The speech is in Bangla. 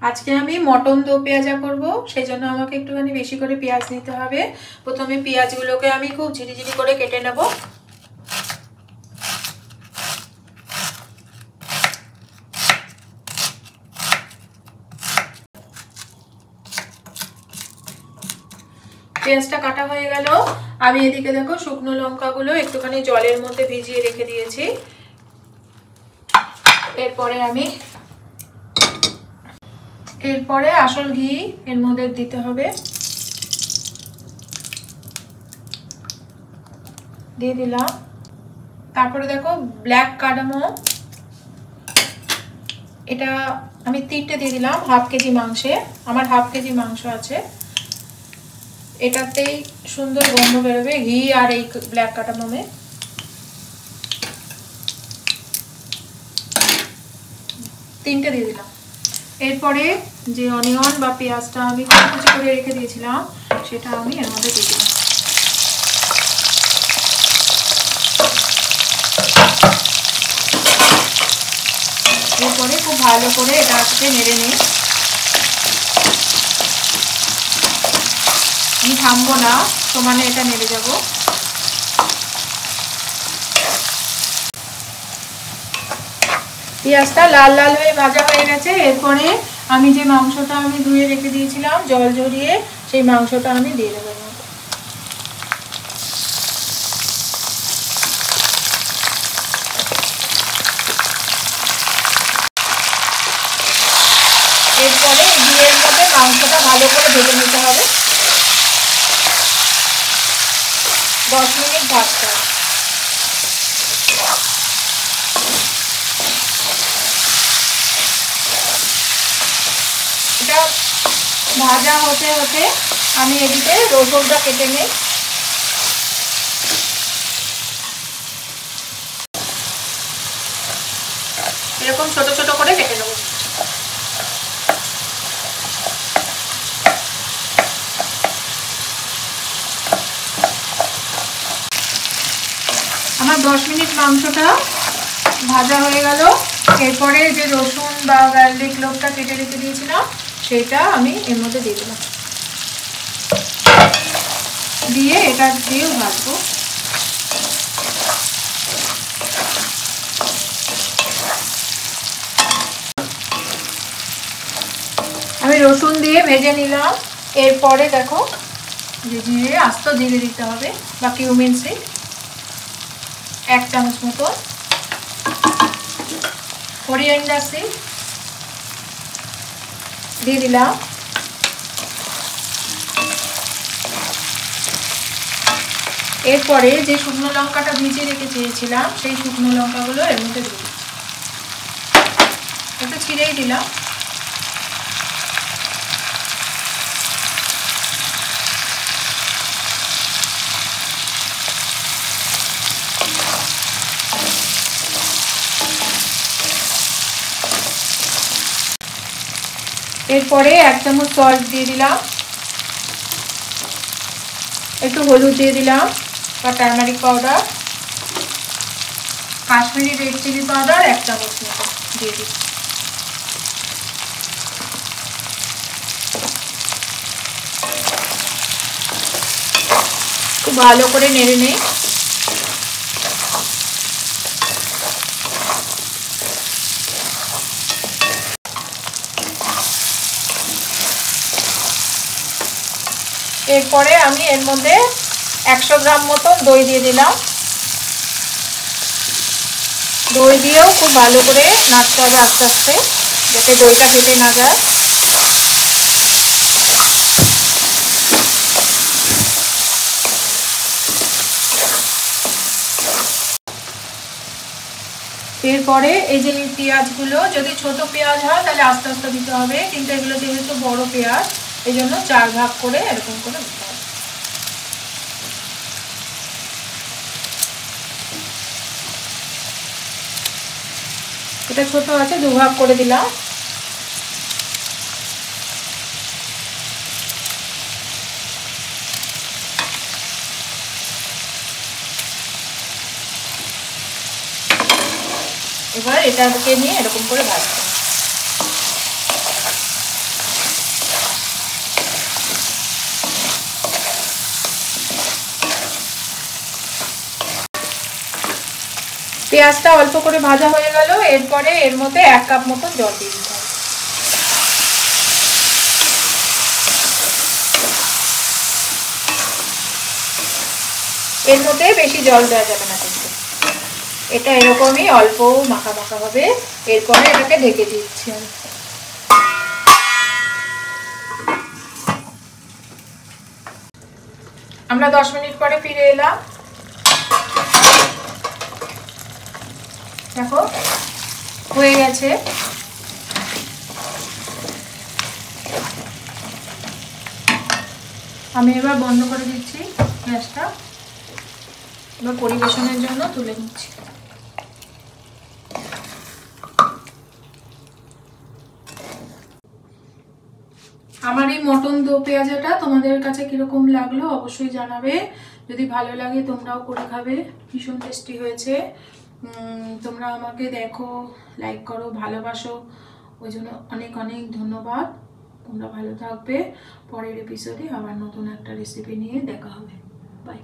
আজকে আমি মটন দো পেঁয়াজা করব, সেই জন্য আমাকে একটুখানি বেশি করে পেঁয়াজ নিতে হবে। প্রথমে পেঁয়াজগুলোকে আমি খুব ঝিরিঝিরি করে কেটে নেব। পেঁয়াজটা কাটা হয়ে গেল। আমি এদিকে দেখো শুকনো লঙ্কাগুলো একটুখানি জলের মধ্যে ভিজিয়ে রেখে দিয়েছি। এরপরে আসল ঘি এর মধ্যে দিতে হবে, দিয়ে দিলাম। তারপরে দেখো ব্ল্যাক কার্ডামম, এটা আমি 3টে দিয়ে দিলাম হাফ কেজি মাংসে। আমার হাফ কেজি মাংস আছে, এটাতেই সুন্দর গন্ধ বেরোবে ঘি আর এই ব্ল্যাক কার্ডামমে। তিনটে দিয়ে দিলাম। এরপরে যে অনিয়ন বা পেঁয়াজটা আমি কুচি করে রেখে দিয়েছিলাম সেটা আমি এর মধ্যে দিয়ে দিলাম। এরপরে খুব ভালো করে এটা আজকে নেড়ে নিই। আমি থামবো না, সমানে এটা নেড়ে যাব। পেঁয়াজটা লাল লাল হয়ে ভাজা হয়ে গেছে। এরপরে আমি যে মাংসটা আমি ধুয়ে রেখে দিয়েছিলাম জল ঝরিয়ে, সেই মাংসটা আমি দিয়ে দেবো। এরপরে ঘিয়ের মধ্যে মাংসটা ভালো করে ভেজে নিতে হবে। 10 মিনিট ভাজতে হবে। এটা ভাজা হতে হতে আমি এদিকে রসুনটা কেটে নিই। এরকম ছোট ছোট করে কেটে নেব। আমার 10 মিনিট মাংসটা ভাজা হয়ে গেল। এরপরে যে রসুন বা গার্লিক ক্লোভটা কেটে রেখে দিয়েছিলাম সেটা আমি এর মধ্যে দিয়ে দিলাম, দিয়ে এটা দিয়েও ভাজবো। আমি রসুন দিয়ে ভেজে নিলাম। এরপরে দেখো যে জিরে, আস্ত জিরে দিতে হবে বা কিউমিন সিড 1 চামচ মতো, কোরিয়ান্ডার সিড দিয়ে দিলাম। এরপরে যে শুকনো লঙ্কাটা ভিজিয়ে রেখে দিয়েছিলাম সেই শুকনো লঙ্কাগুলো এর মধ্যে দিয়ে দিচ্ছি, একটু ছিঁড়েই দিলাম। এরপরে 1 চামচ সল্ট দিয়ে দিলাম, একটু হলুদ দিয়ে দিলাম বা turmeric powder, Kashmiri red chilli powder 1 চামচ মতো দিয়ে দিচ্ছি। খুব ভালো করে নেড়ে নেই। এরপরে আমি এর মধ্যে 100 গ্রাম মতো দই দিয়ে দিলাম। দই দিয়েও খুব ভালো করে নাড়তে হবে আস্তে আস্তে, যাতে দইটা ফেটে না যায়। এরপরে এই যে পেঁয়াজগুলো, যদি ছোট পেঁয়াজ হয় তাহলে আস্তে আস্তে দিতে হবে, কিন্তু এগুলো যেহেতু বড় পেঁয়াজ এই জন্য 4 ভাগ করে এরকম করে দিতে হবে। এটা ছোট আছে, 2 ভাগ করে দিলাম। এবার এটাকে নিয়ে এরকম করে ভাজতে হবে। পেঁয়াজটা অল্প করে ভাজা হয়ে গেল, এরপরে এর মধ্যে 1 কাপ মতো জল দিয়ে দিতে হবে। এর মধ্যে বেশি জল দেওয়া যাবে না কিন্তু, এটা এরকমই অল্প মাখা মাখা হবে। এরপরে এটাকে ঢেকে দিচ্ছি আমি। আমরা 10 মিনিট পরে ফিরে এলাম। দেখো হয়ে গেছে। আমি এবার বন্ধ করে দিচ্ছি গ্যাসটা। এবার পরিবেশনের জন্য তুলে নিচ্ছি। আমার এই মটন দো পেঁয়াজাটা তোমাদের কাছে কিরকম লাগলো অবশ্যই জানাবে। যদি ভালো লাগে তোমরাও করে খাবে, ভীষণ টেস্টি হয়েছে। তোমরা আমাকে দেখো, লাইক করো, ভালোবাসো, ওই জন্য অনেক অনেক ধন্যবাদ। তোমরা ভালো থাকবে। পরের এপিসোডে আবার নতুন একটা রেসিপি নিয়ে দেখা হবে। বাই।